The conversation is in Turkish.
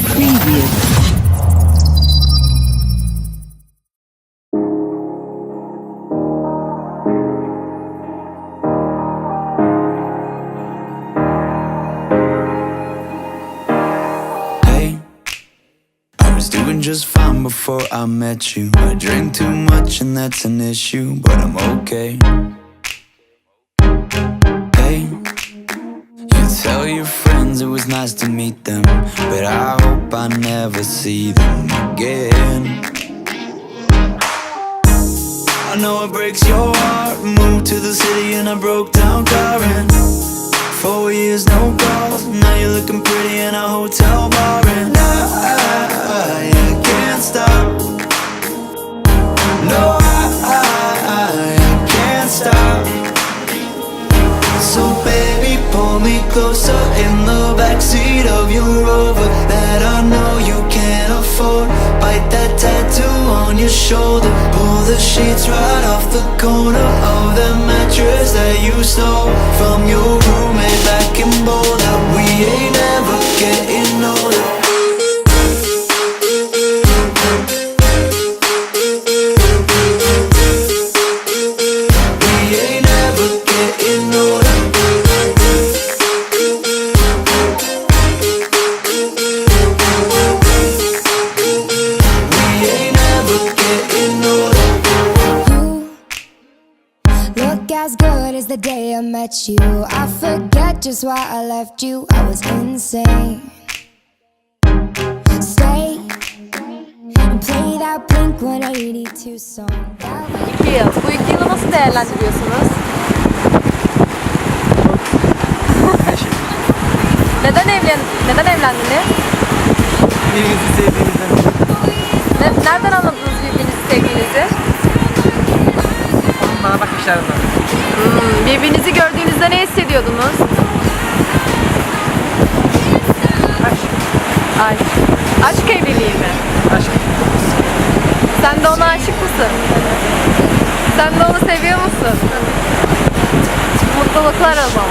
Preview. Doing just fine before I met you. I drink too much and that's an issue, but I'm okay. Hey, you tell your friends it was nice to meet them, but I hope I never see them again. I know it breaks your heart. Moved to the city and I broke down crying. 4 years, no calls. Now you're looking pretty in a hotel bar, and I can't stop. No, I can't stop. So baby, pull me closer in the backseat of your Rover that I know you can't afford. Bite that tattoo on your shoulder. Pull the sheets right off the corner of the mattress that you stole from your roommate back in Boulder. We ain't never getting older. We ain't never getting older. We ain't never getting older. You look as good as the day I met you. I forget just why I left you. I was insane. Stay and play that Blink 182 song. 2 yıl. Bu 2 yılı nasıl değerlendiriyorsunuz? Neden evlendiniz? Birbirinizi sevdiğinizden. Nereden anladınız birbirinizi sevdiğinizi? Bana bakışlarından. Birbirinizi gördüğünüzde ne hissediyordunuz? Aşk. Aşk evliliği mi? Aşk. Sen de ona aşık mısın? Sen de onu seviyor musun? Mutluluklar o zaman.